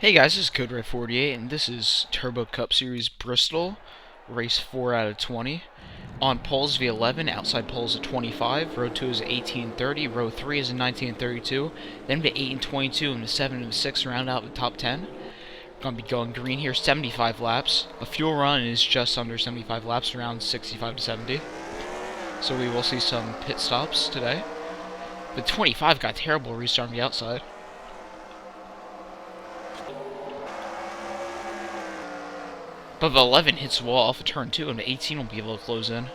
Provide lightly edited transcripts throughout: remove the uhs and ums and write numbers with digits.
Hey guys, this is CodeRed48, and this is Turbo Cup Series Bristol, race 4 out of 20. On poles V11, outside poles at 25, row 2 is at 18:30, row 3 is at 19:32, then to 8 and 22, and the 7 and 6 round out the top 10. Gonna be going green here, 75 laps. A fuel run is just under 75 laps, around 65 to 70. So we will see some pit stops today. The 25 got terrible restart on the outside. But the 11 hits the wall off of turn 2, and the 18 will be able to close in.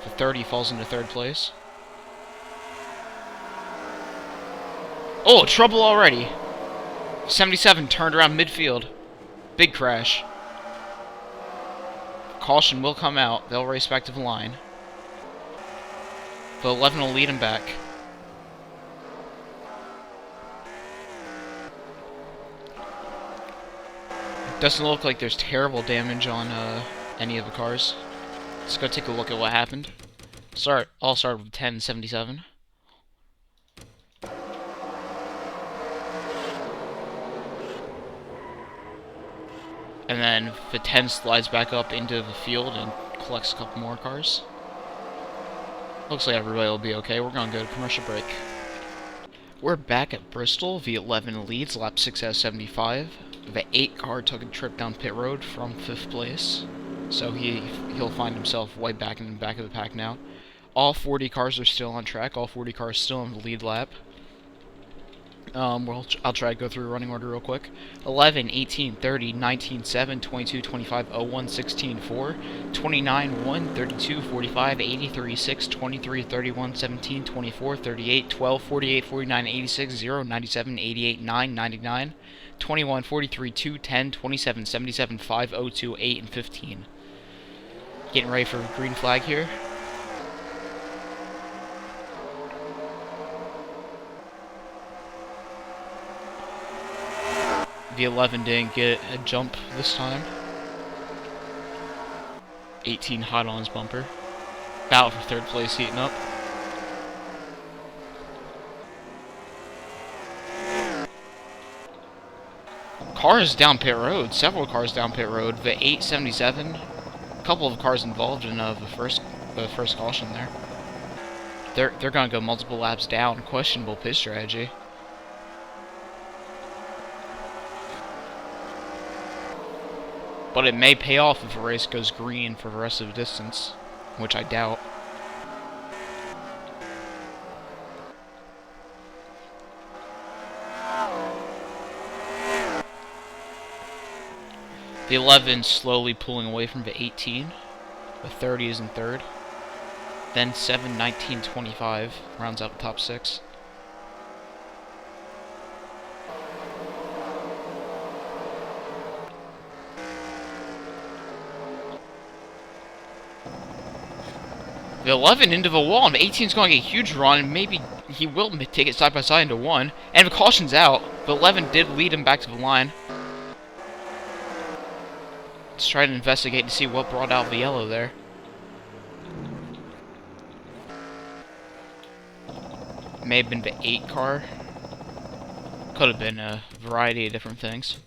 The 30 falls into 3rd place. Oh, trouble already. 77 turned around midfield. Big crash. Caution will come out. They'll race back to the line. The 11 will lead him back. Doesn't look like there's terrible damage on any of the cars. Let's go take a look at what happened. I'll start with 1077. And then the 10 slides back up into the field and collects a couple more cars. Looks like everybody will be okay. We're gonna go to commercial break. We're back at Bristol. The 11 leads, lap 6 out of 75. The 8 car took a trip down pit road from 5th place. So he'll find himself way back in the back of the pack now. All 40 cars are still on track. All 40 cars still in the lead lap. I'll try to go through running order real quick. 11, 18, 30, 19, 7, 22, 25, 01, 16, 4, 29, 1, 32, 45, 83, 6, 23, 31, 17, 24, 38, 12, 48, 49, 86, 0, 97, 88, 9, 99, 21, 43, 2, 10, 27, 77, 5, 02, 8, and 15. Getting ready for green flag here. The 11 didn't get a jump this time. 18 hot on his bumper. Battle for 3rd place heating up. Cars down pit road. Several cars down pit road. The 877. A couple of cars involved in the first caution there. They're gonna go multiple laps down. Questionable pit strategy. But it may pay off if the race goes green for the rest of the distance, which I doubt. The 11 slowly pulling away from the 18. The 30 is in 3rd. Then 7, 19, 25 rounds out the top 6. The 11 into the wall, and the 18 is going to get a huge run, and maybe he will take it side by side into 1. And the caution's out. The 11 did lead him back to the line. Let's try to investigate to see what brought out the yellow there. May have been the 8 car. Could have been a variety of different things.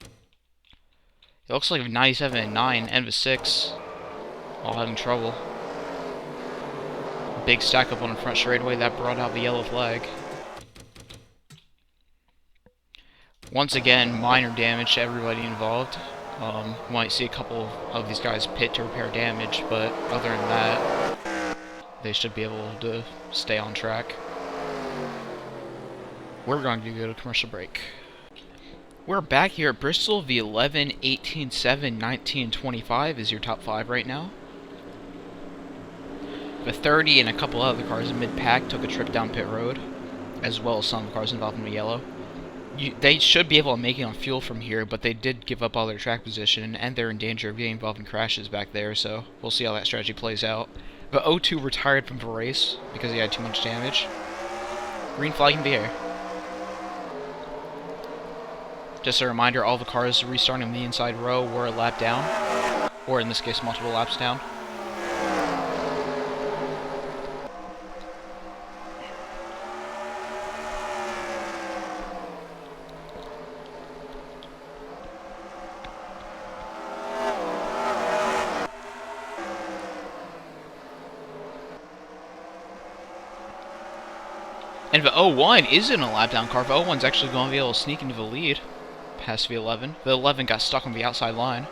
It looks like 97 and 9 and the 6 all having trouble. Big stack up on the front straightaway that brought out the yellow flag. Once again, minor damage to everybody involved. Might see a couple of these guys pit to repair damage, but other than that, they should be able to stay on track. We're going to go to commercial break. We're back here at Bristol. The 11, 18, 7, 19, 25 is your top 5 right now. The 30 and a couple other cars in mid-pack took a trip down pit road, as well as some cars involved in the yellow. They should be able to make it on fuel from here, but they did give up all their track position, and they're in danger of getting involved in crashes back there, so we'll see how that strategy plays out. The 02 retired from the race because he had too much damage. Green flag in the air. Just a reminder, all the cars restarting in the inside row were a lap down, or in this case, multiple laps down. And the 01 isn't a lap down car. The 01's actually going to be able to sneak into the lead past the 11. The 11 got stuck on the outside line.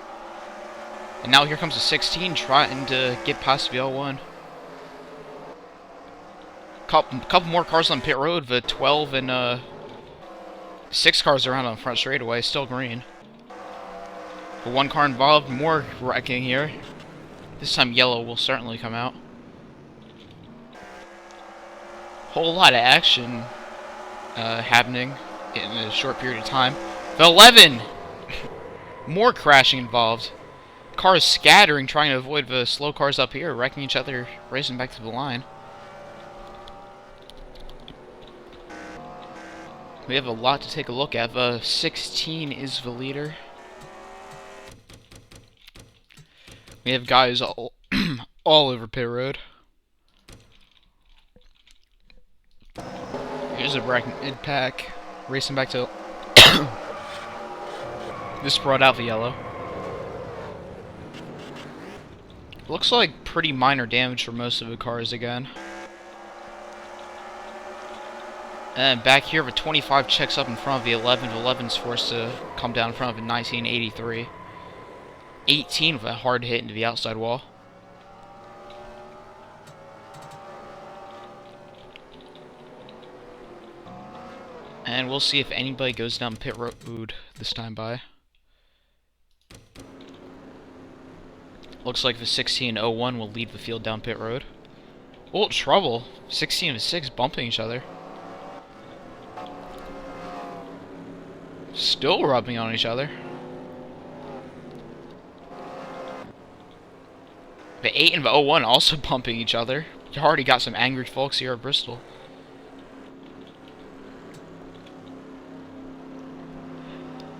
And now here comes the 16 trying to get past the 01. Couple more cars on pit road. The 12 and 6 cars around on the front straightaway. Still green. The 1 car involved. More wrecking here. This time yellow will certainly come out. Whole lot of action happening in a short period of time. The 11! More crashing involved. Cars scattering, trying to avoid the slow cars up here, wrecking each other, racing back to the line. We have a lot to take a look at. The 16 is the leader. We have guys all, all over pit road. Here's a wreck mid-pack, racing back to... This brought out the yellow. Looks like pretty minor damage for most of the cars again. And back here, the 25 checks up in front of the 11. The 11's forced to come down in front of the 1983. 18 with a hard hit into the outside wall. And we'll see if anybody goes down pit road this time by. Looks like the 1601 will lead the field down pit road. Oh, trouble. 16 and 6 bumping each other. Still rubbing on each other. The 8 and the 01 also bumping each other. You already got some angry folks here at Bristol.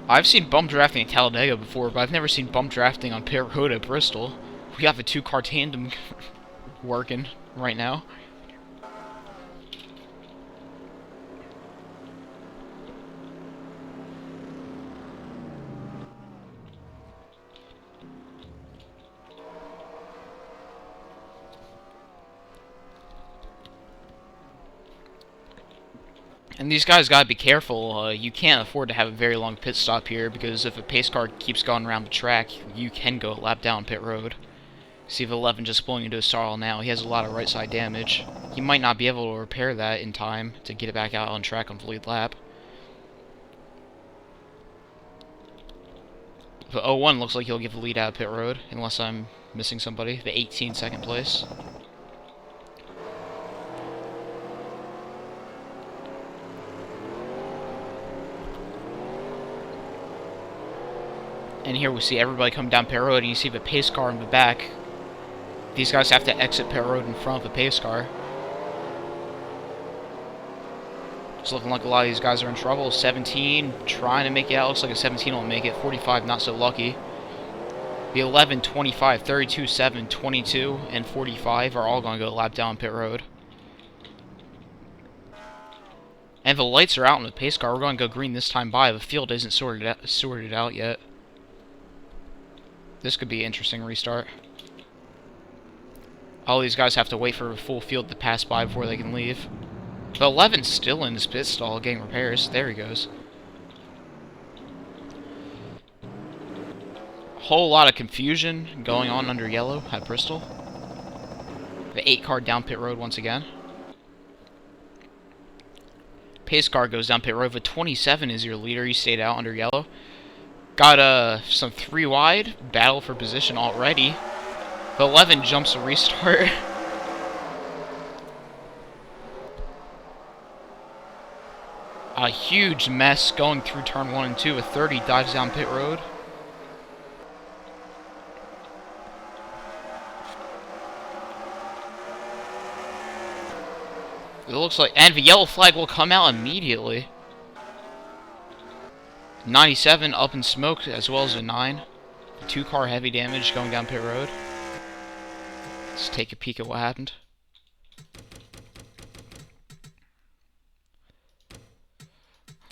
I've seen bump drafting at Talladega before, but I've never seen bump drafting on pit road at Bristol. We got the 2-car tandem working right now. And these guys gotta be careful. You can't afford to have a very long pit stop here, because if a pace car keeps going around the track, you can go a lap down pit road. See the 11 just pulling into a stall now. He has a lot of right side damage. He might not be able to repair that in time to get it back out on track on the lead lap. The 01 looks like he'll give the lead out of pit road, unless I'm missing somebody. The 18 second place. And here we see everybody come down pit road, and you see the pace car in the back. These guys have to exit pit road in front of the pace car. It's looking like a lot of these guys are in trouble. 17 trying to make it out. Looks like a 17 will make it. 45 not so lucky. The 11, 25, 32, 7, 22, and 45 are all going to go lap down pit road. And the lights are out in the pace car. We're going to go green this time by. The field isn't sorted out yet. This could be an interesting restart. All these guys have to wait for a full field to pass by before they can leave. The 11's still in his pit stall getting repairs. There he goes. Whole lot of confusion going on under yellow at Bristol. The 8 car down pit road once again. Pace car goes down pit road. The 27 is your leader. He stayed out under yellow. Got some 3 wide. Battle for position already. The 11 jumps a restart. A huge mess going through turn 1 and 2. A 30 dives down pit road. It looks like, and the yellow flag will come out immediately. 97 up in smoke, as well as a 9. 2 car heavy damage going down pit road. Let's take a peek at what happened.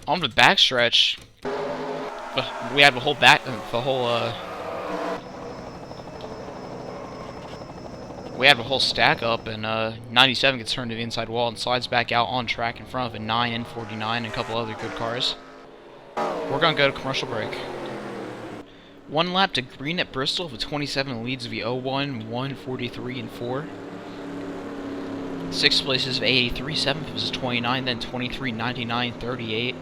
On the backstretch, we had the whole We have a whole stack up, and 97 gets turned to the inside wall and slides back out on track in front of a 9 and 49 and a couple other good cars. We're going to go to commercial break. One lap to green at Bristol with 27 leads v 01, 1, 43, and 4. Sixth place is 83, seventh was 29, then 23, 99, 38,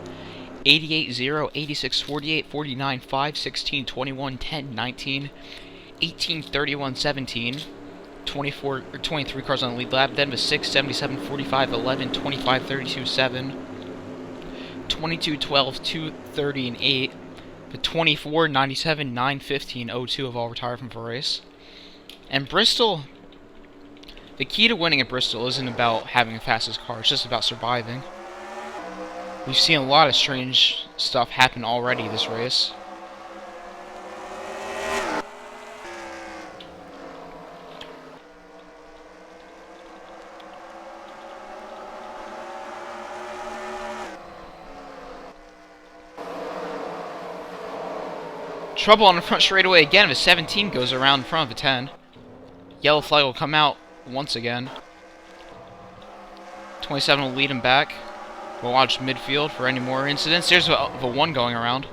88, 0, 86, 48, 49, 5, 16, 21, 10, 19, 18, 31, 17, 24, or 23 cars on the lead lap, then was 6, 77, 45, 11, 25, 32, 7, 22, 12, 2, 30, and 8, but 24, 97, 9, 15, 02 have all retired from the race. And Bristol, the key to winning at Bristol isn't about having the fastest car, it's just about surviving. We've seen a lot of strange stuff happen already this race. Trouble on the front straightaway again if a 17 goes around in front of a 10. Yellow flag will come out once again. 27 will lead him back. We'll watch midfield for any more incidents. There's the 1 going around.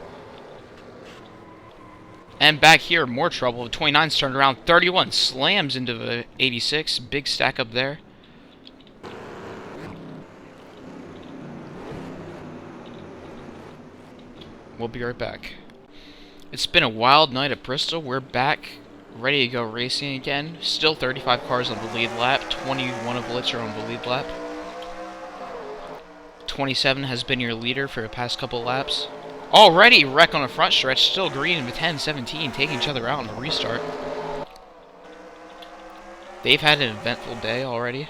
And back here, more trouble. The 29's turned around. 31 slams into the 86. Big stack up there. We'll be right back. It's been a wild night at Bristol. We're back, ready to go racing again. Still 35 cars on the lead lap. 21 of which are on the lead lap. 27 has been your leader for the past couple laps. Already wreck on the front stretch. Still green with 10, 17 taking each other out on the restart. They've had an eventful day already.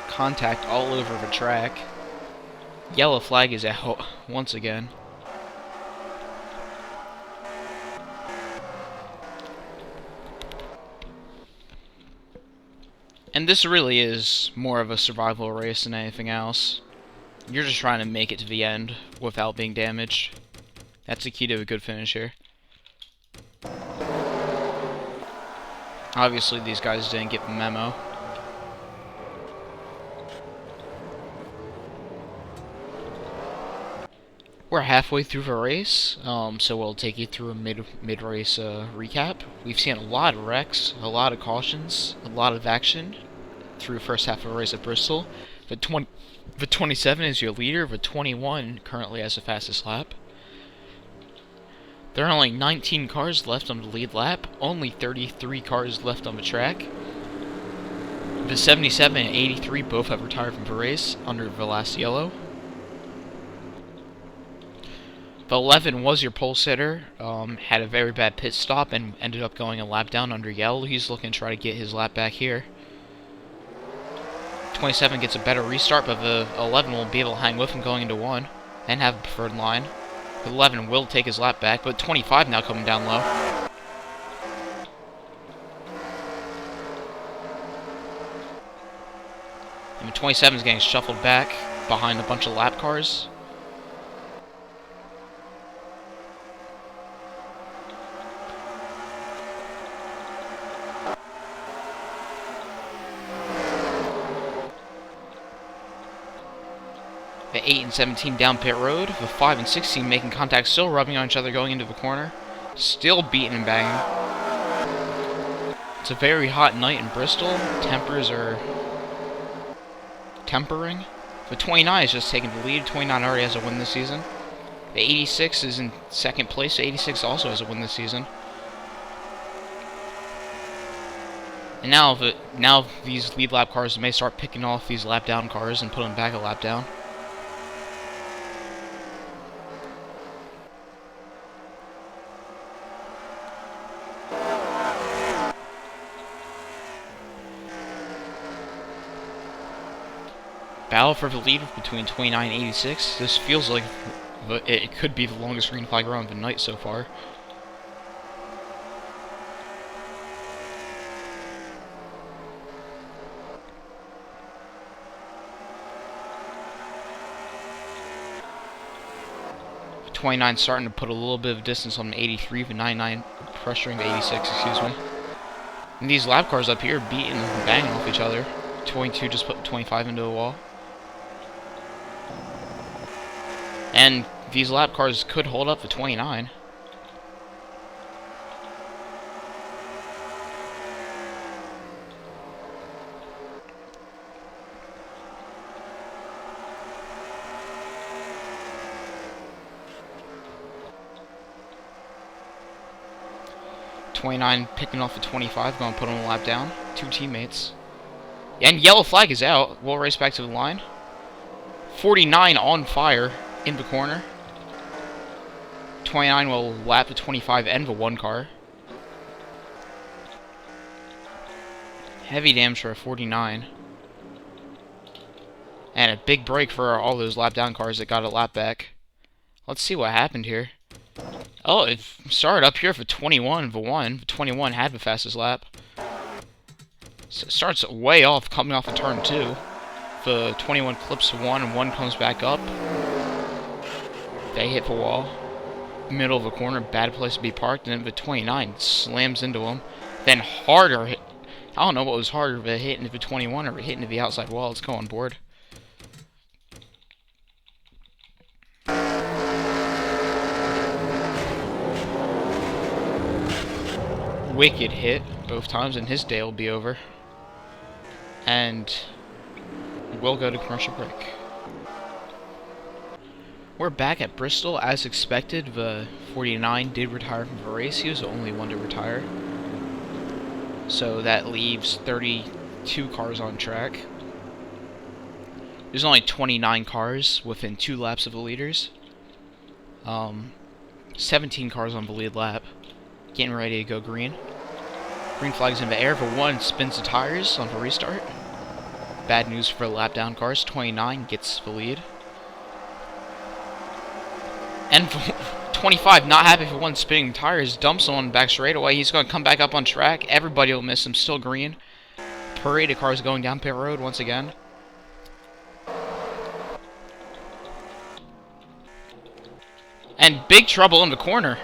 Contact all over the track. Yellow flag is out once again. And this really is more of a survival race than anything else. You're just trying to make it to the end without being damaged. That's the key to a good finish here. Obviously these guys didn't get the memo. We're halfway through the race, so we'll take you through a mid-race recap. We've seen a lot of wrecks, a lot of cautions, a lot of action through the first half of the race at Bristol. The 27 is your leader, the 21 currently has the fastest lap. There are only 19 cars left on the lead lap, only 33 cars left on the track. The 77 and 83 both have retired from the race under the last yellow. The 11 was your pole sitter, had a very bad pit stop and ended up going a lap down under yellow. He's looking to try to get his lap back here. 27 gets a better restart, but the 11 will be able to hang with him going into 1 and have a preferred line. The 11 will take his lap back, but 25 now coming down low. And the 27 is getting shuffled back behind a bunch of lap cars. The 8 and 17 down pit road, the 5 and 16 making contact, still rubbing on each other going into the corner. Still beating and banging. It's a very hot night in Bristol. Tempers are tempering. The 29 is just taking the lead. 29 already has a win this season. The 86 is in second place. The 86 also has a win this season. And now these lead lap cars may start picking off these lap down cars and put them back a lap down. Battle for the lead between 29 and 86. This feels like it could be the longest green flag round of the night so far. 29 starting to put a little bit of distance on 83, but 99 pressuring the 86, excuse me. And these lap cars up here beating and banging off each other. 22 just put 25 into the wall. And these lap cars could hold up to 29. .29 picking off the 25, going to put him a lap down. 2 teammates. And yellow flag is out. We'll race back to the line. 49 on fire in the corner. 29 will lap the 25 and the 1 car. Heavy damage for a 49. And a big break for all those lap down cars that got a lap back. Let's see what happened here. Oh, it started up here for 21, the 1. The 21 had the fastest lap. So it starts way off, coming off of turn 2. The 21 clips 1, and 1 comes back up. They hit the wall. Middle of the corner, bad place to be parked, and then the 29 slams into him. Then harder hit. I don't know what was harder, but hitting the 21 or hitting the outside wall. Let's go on board. Wicked hit both times, and his day will be over. And we'll go to commercial break. We're back at Bristol. As expected, the 49 did retire from the race. He was the only one to retire. So that leaves 32 cars on track. There's only 29 cars within 2 laps of the leaders. 17 cars on the lead lap. Getting ready to go green. Green flag's in the air for 1, spins the tires on the restart. Bad news for lap down cars. 29 gets the lead. And 25, not happy for 1 spinning tires, dumps on back straightaway. He's going to come back up on track. Everybody will miss him. Still green. Parade of cars going down pit road once again. And big trouble in the corner.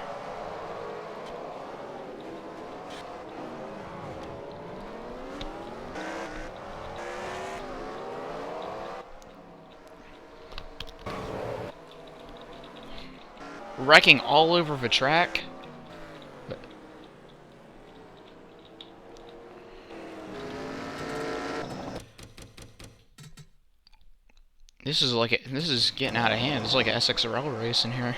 Wrecking all over the track. This is getting out of hand. It's like an SXRL race in here.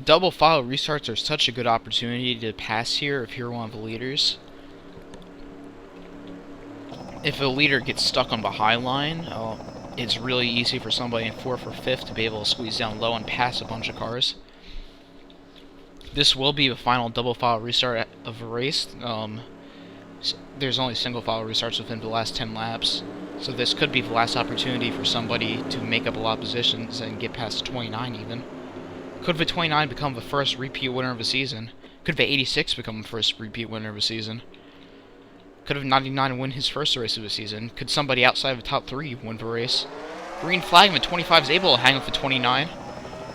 Double file restarts are such a good opportunity to pass here if you're one of the leaders. If a leader gets stuck on the high line, it's really easy for somebody in 4th or 5th to be able to squeeze down low and pass a bunch of cars. This will be the final double file restart of a race. There's only single file restarts within the last 10 laps, so this could be the last opportunity for somebody to make up a lot of positions and get past 29 even. Could the 29 become the first repeat winner of the season? Could the 86 become the first repeat winner of the season? Could have 99 win his first race of the season? Could somebody outside of the top 3 win the race? Green flag, and 25 is able to hang up the 29,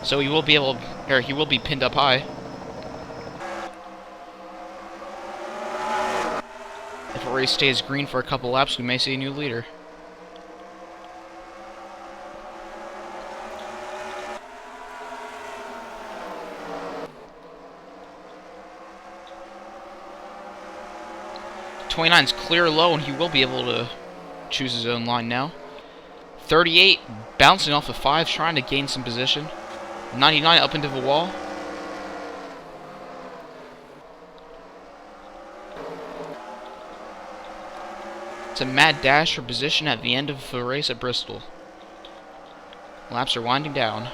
so he will be able, or he will be pinned up high. If a race stays green for a couple laps, we may see a new leader. .29's clear low, and he will be able to choose his own line now. 38 bouncing off the 5, trying to gain some position. 99 up into the wall. It's a mad dash for position at the end of the race at Bristol. Laps are winding down.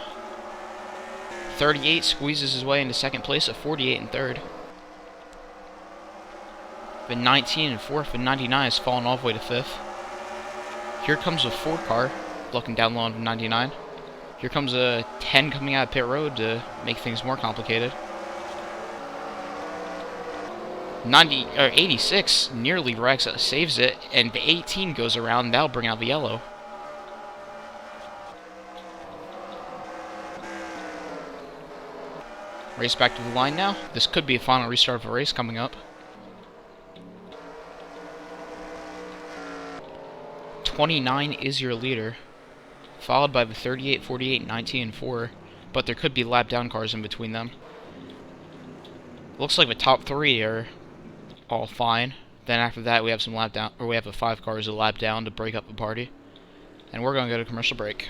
38 squeezes his way into 2nd place at 48 in 3rd. But 19 in 4th, and 99 has fallen all the way to 5th. Here comes a 4 car, looking down low on 99. Here comes a 10 coming out of pit road to make things more complicated. 90 or 86 nearly wrecks, saves it, and the 18 goes around. That'll bring out the yellow. Race back to the line now. This could be a final restart of a race coming up. 29 is your leader, followed by the 38, 48, 19, and 4. But there could be lap down cars in between them. Looks like the top 3 are all fine. Then after that we have some lap down, or we have the 5 cars a lap down to break up the party. And we're gonna go to commercial break.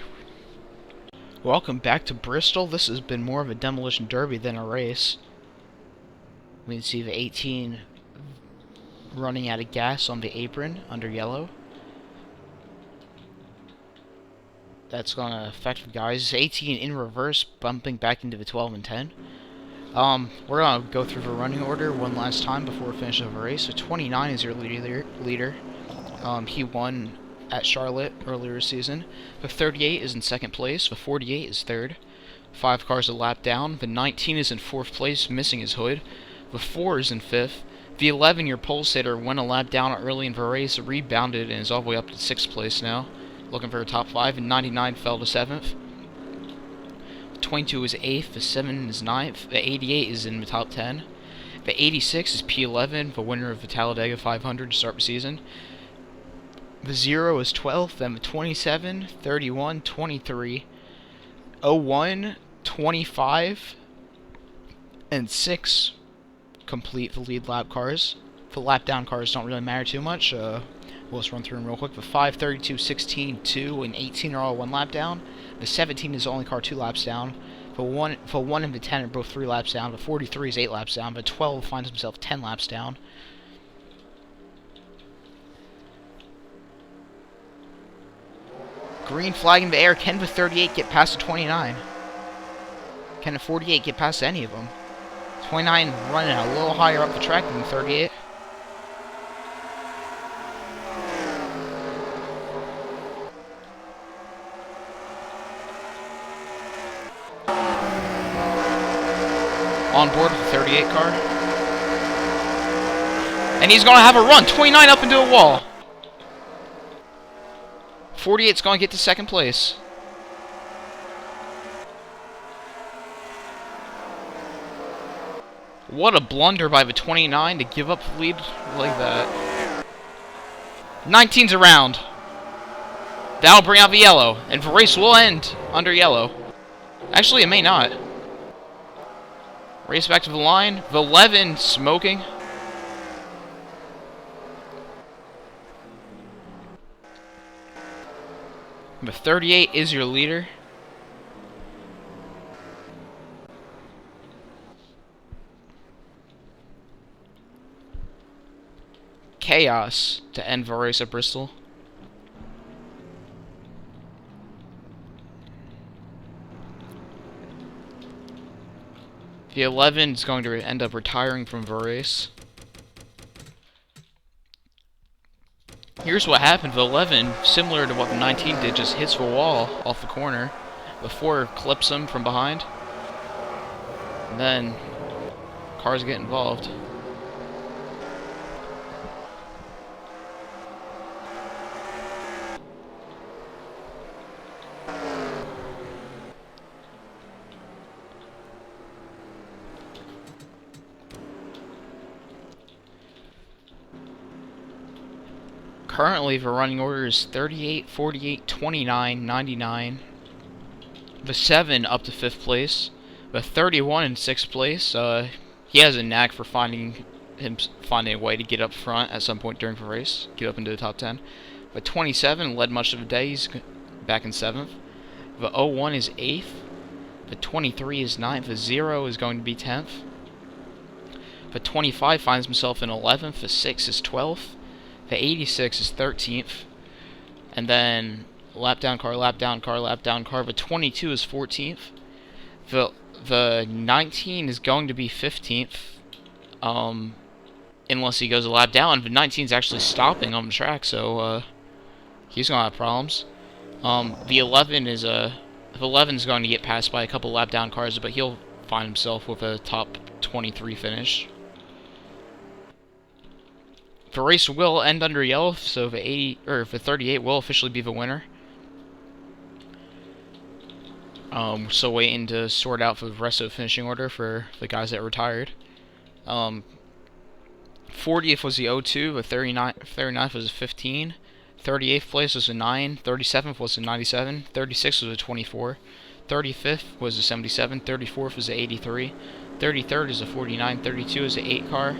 Welcome back to Bristol. This has been more of a demolition derby than a race. We can see the 18 running out of gas on the apron under yellow. That's gonna affect the guys. 18 in reverse, bumping back into the 12 and 10. We're gonna go through the running order one last time before we finish the race. So 29 is your leader. He won at Charlotte earlier this season. The 38 is in second place. The 48 is third. 5 cars a lap down. The 19 is in fourth place, missing his hood. The 4 is in fifth. The 11, your pole sitter, went a lap down early in the race, rebounded, and is all the way up to sixth place now, looking for a top 5. And 99 fell to seventh. 22 is 8th, the 7 is 9th, the 88 is in the top 10. The 86 is P11, the winner of the Talladega 500 to start the season. The 0 is 12th, then the 27, 31, 23, 01, 25, and 6 complete the lead lap cars. The lap down cars don't really matter too much. We'll just run through them real quick. The 5, 32, 16, 2, and 18 are all 1 lap down. The 17 is the only car 2 laps down. The 1 and the 10 are both 3 laps down. The 43 is 8 laps down. The 12 finds himself 10 laps down. Green flag in the air. Can the 38 get past the 29? Can the 48 get past any of them? 29 running a little higher up the track than the 38. On board with the 38 car. And he's going to have a run. 29 up into a wall. 48's going to get to second place. What a blunder by the 29 to give up the lead like that. 19's around. That'll bring out the yellow. And the race will end under yellow. Actually, it may not. Race back to the line. The 11 smoking. The 38 is your leader. Chaos to end the race at Bristol. The 11 is going to end up retiring from the race. Here's what happened. The 11, similar to what the 19 did, just hits the wall off the corner. The 4 clips him from behind. And then cars get involved. Currently, the running order is 38, 48, 29, 99. The 7 up to 5th place. The 31 in 6th place. He has a knack for finding a way to get up front at some point during the race. Get up into the top 10. The 27 led much of the day. He's back in 7th. The 01 is 8th. The 23 is 9th. The 0 is going to be 10th. The 25 finds himself in 11th. The 6 is 12th. The 86 is 13th, and then lap down car, lap down car, lap down car. The 22 is 14th. The 19 is going to be 15th, unless he goes a lap down. The 19 is actually stopping on the track, so he's gonna have problems. The 11 is going to get passed by a couple lap down cars, but he'll find himself with a top 23 finish. The race will end under yellow, so the 80 or the 38 will officially be the winner. We're still waiting to sort out for the rest of the finishing order for the guys that retired. 40th was the 02, the 39th was a 15, 38th place was a 9, 37th was a 97, 36th was a 24, 35th was a 77, 34th was a 83, 33rd is a 49, 32 is an 8 car,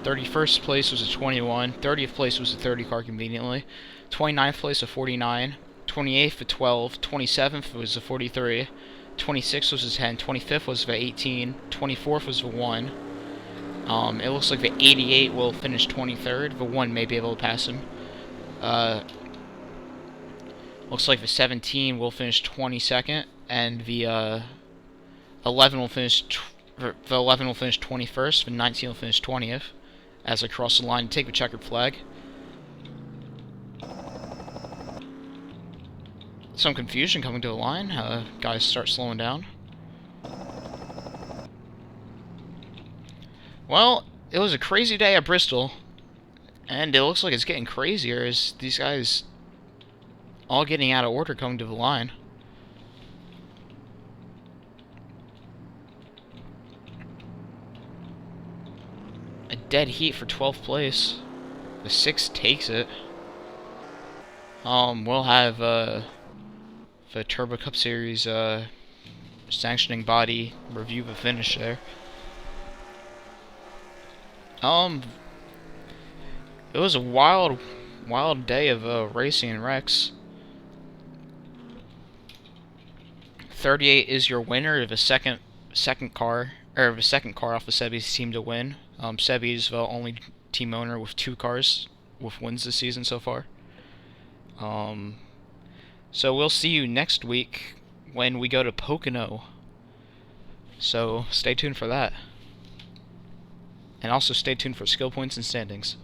31st place was a 21, 30th place was a 30 car conveniently, 29th place a 49, 28th a 12, 27th was a 43, 26th was a 10, 25th was a 18, 24th was a 1. It looks like the 88 will finish 23rd. The 1 may be able to pass him. Looks like the 17 will finish 22nd, and the 11 will finish 21st. The 19 will finish 20th. As I cross the line to take the checkered flag. Some confusion coming to the line. Guys start slowing down. Well, it was a crazy day at Bristol, and it looks like it's getting crazier as these guys all getting out of order coming to the line. A dead heat for 12th place. The 6 takes it. We'll have the Turbo Cup Series sanctioning body review the finish there. It was a wild day of racing and wrecks. 38 is your winner of the second car off the Sebi's team to win. Sebi's the only team owner with 2 cars with wins this season so far. So we'll see you next week when we go to Pocono. So stay tuned for that. And also stay tuned for skill points and standings.